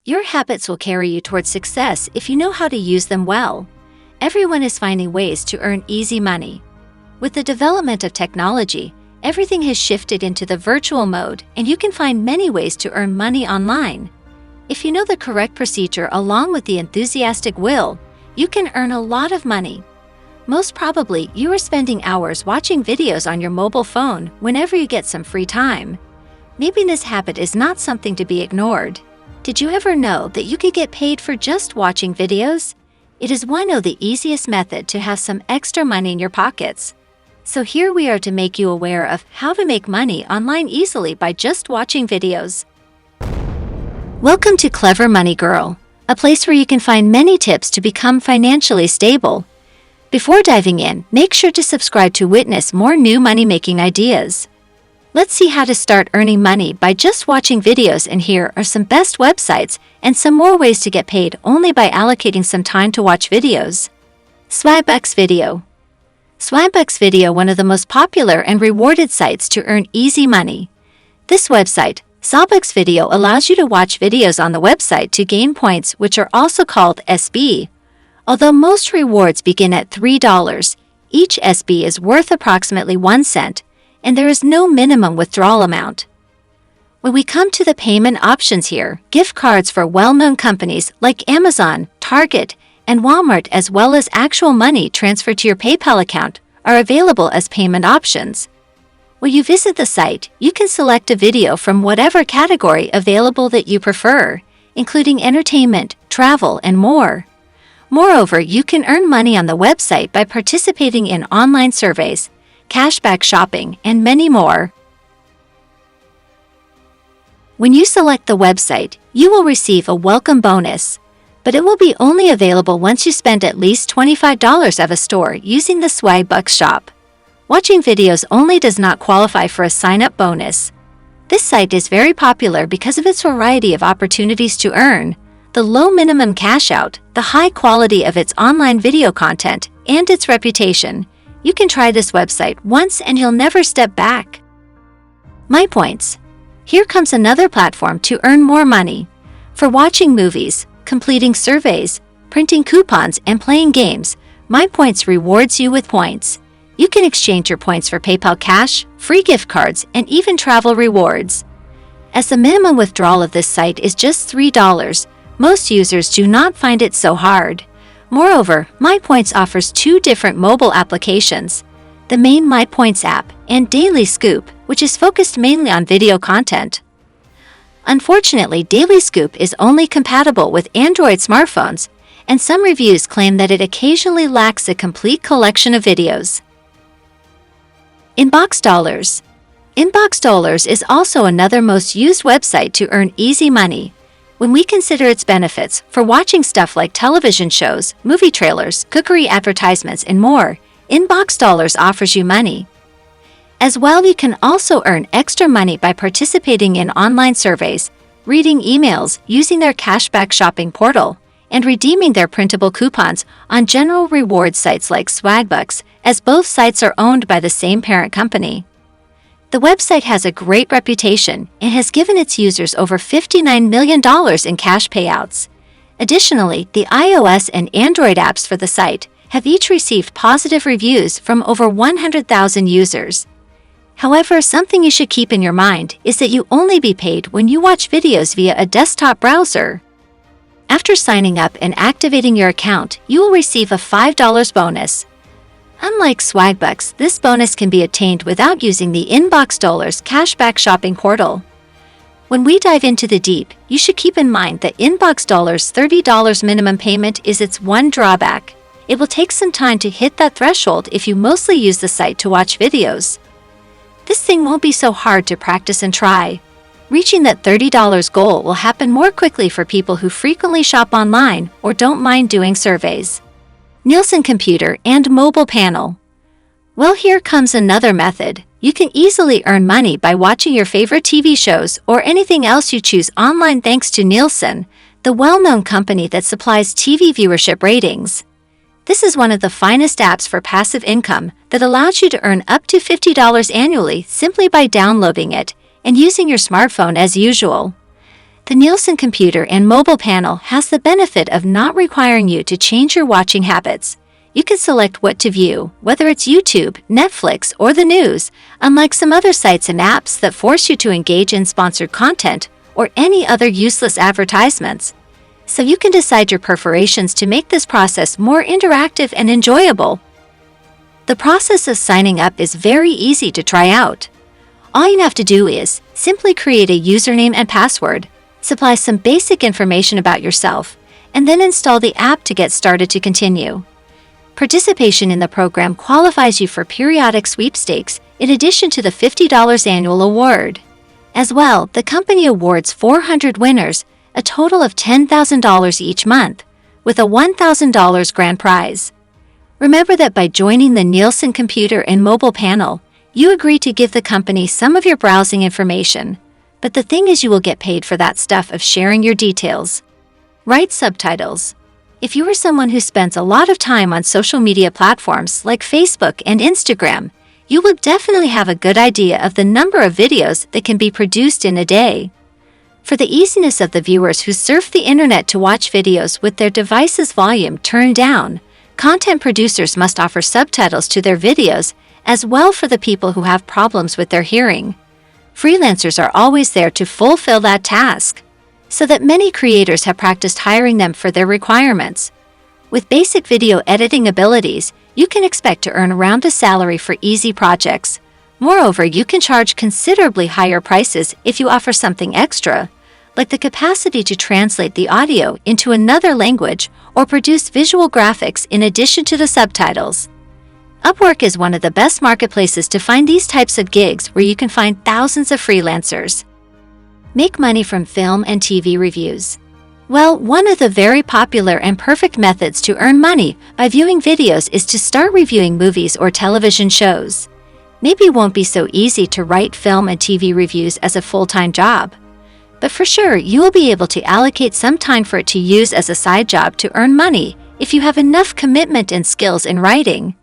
Your habits will carry you towards success if you know how to use them well. Everyone is finding ways to earn easy money. With the development of technology, everything has shifted into the virtual mode, and you can find many ways to earn money online. If you know the correct procedure along with the enthusiastic will, you can earn a lot of money. Most probably, you are spending hours watching videos on your mobile phone whenever you get some free time. Maybe this habit is not something to be ignored. Did you ever know that you could get paid for just watching videos? It is one of the easiest methods to have some extra money in your pockets. So here we are to make you aware of how to make money online easily by just watching videos. Welcome to Clever Money Girl, a place where you can find many tips to become financially stable. Before diving in, make sure to subscribe to witness more new money-making ideas. Let's see how to start earning money by just watching videos, and here are some best websites and some more ways to get paid only by allocating some time to watch videos. Swagbucks Video. Swagbucks Video, one of the most popular and rewarded sites to earn easy money. This website, Swagbucks Video, allows you to watch videos on the website to gain points, which are also called SB. Although most rewards begin at $3, each SB is worth approximately 1 cent, and there is no minimum withdrawal amount. When we come to the payment options here, gift cards for well-known companies like Amazon, Target, and Walmart, as well as actual money transferred to your PayPal account, are available as payment options. When you visit the site, you can select a video from whatever category available that you prefer, including entertainment, travel, and more. Moreover, you can earn money on the website by participating in online surveys, cashback shopping, and many more. When you select the website, you will receive a welcome bonus, but it will be only available once you spend at least $25 at a store using the Swagbucks shop. Watching videos only does not qualify for a sign-up bonus. This site is very popular because of its variety of opportunities to earn, the low minimum cash out, the high quality of its online video content, and its reputation. You can try this website once and you'll never step back. MyPoints. Here comes another platform to earn more money. For watching movies, completing surveys, printing coupons, and playing games, MyPoints rewards you with points. You can exchange your points for PayPal cash, free gift cards, and even travel rewards. As the minimum withdrawal of this site is just $3, most users do not find it so hard. Moreover, MyPoints offers 2 different mobile applications, the main MyPoints app and Daily Scoop, which is focused mainly on video content. Unfortunately, Daily Scoop is only compatible with Android smartphones, and some reviews claim that it occasionally lacks a complete collection of videos. InboxDollars. InboxDollars is also another most used website to earn easy money. When we consider its benefits for watching stuff like television shows, movie trailers, cookery advertisements, and more, InboxDollars offers you money. As well, you can also earn extra money by participating in online surveys, reading emails, using their cashback shopping portal, and redeeming their printable coupons on general reward sites like Swagbucks, as both sites are owned by the same parent company. The website has a great reputation and has given its users over $59 million in cash payouts. Additionally, the iOS and Android apps for the site have each received positive reviews from over 100,000 users. However, something you should keep in your mind is that you only be paid when you watch videos via a desktop browser. After signing up and activating your account, you will receive a $5 bonus. Unlike Swagbucks, this bonus can be attained without using the InboxDollars cashback shopping portal. When we dive into the deep, you should keep in mind that InboxDollars' $30 minimum payment is its one drawback. It will take some time to hit that threshold if you mostly use the site to watch videos. This thing won't be so hard to practice and try. Reaching that $30 goal will happen more quickly for people who frequently shop online or don't mind doing surveys. Nielsen computer and mobile panel. Well, here comes another method. You can easily earn money by watching your favorite TV shows or anything else you choose online thanks to Nielsen, the well-known company that supplies TV viewership ratings. This is one of the finest apps for passive income that allows you to earn up to $50 annually simply by downloading it and using your smartphone as usual. The Nielsen computer and mobile panel has the benefit of not requiring you to change your watching habits. You can select what to view, whether it's YouTube, Netflix, or the news, unlike some other sites and apps that force you to engage in sponsored content or any other useless advertisements. So you can decide your preferations to make this process more interactive and enjoyable. The process of signing up is very easy to try out. All you have to do is simply create a username and password, supply some basic information about yourself, and then install the app to get started to continue. Participation in the program qualifies you for periodic sweepstakes in addition to the $50 annual award. As well, the company awards 400 winners a total of $10,000 each month, with a $1,000 grand prize. Remember that by joining the Nielsen computer and mobile panel, you agree to give the company some of your browsing information, but the thing is you will get paid for that stuff of sharing your details. Write subtitles. If you are someone who spends a lot of time on social media platforms like Facebook and Instagram, you will definitely have a good idea of the number of videos that can be produced in a day. For the easiness of the viewers who surf the internet to watch videos with their device's volume turned down, content producers must offer subtitles to their videos as well for the people who have problems with their hearing. Freelancers are always there to fulfill that task, so that many creators have practiced hiring them for their requirements. With basic video editing abilities, you can expect to earn around a salary for easy projects. Moreover, you can charge considerably higher prices if you offer something extra, like the capacity to translate the audio into another language or produce visual graphics in addition to the subtitles. Upwork is one of the best marketplaces to find these types of gigs where you can find thousands of freelancers. Make money from film and TV reviews. Well, one of the very popular and perfect methods to earn money by viewing videos is to start reviewing movies or television shows. Maybe it won't be so easy to write film and TV reviews as a full-time job, but for sure you will be able to allocate some time for it to use as a side job to earn money if you have enough commitment and skills in writing.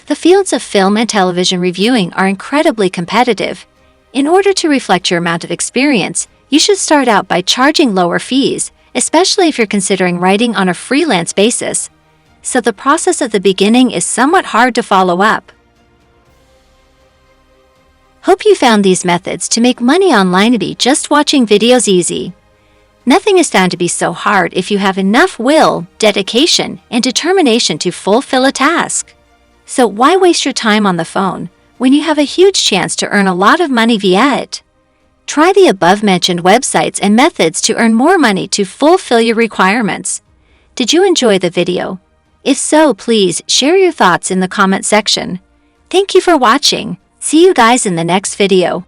The fields of film and television reviewing are incredibly competitive. In order to reflect your amount of experience, you should start out by charging lower fees, especially if you're considering writing on a freelance basis. So the process at the beginning is somewhat hard to follow up. Hope you found these methods to make money online be just watching videos easy. Nothing is found to be so hard if you have enough will, dedication, and determination to fulfill a task. So why waste your time on the phone when you have a huge chance to earn a lot of money via it? Try the above-mentioned websites and methods to earn more money to fulfill your requirements. Did you enjoy the video? If so, please share your thoughts in the comment section. Thank you for watching. See you guys in the next video.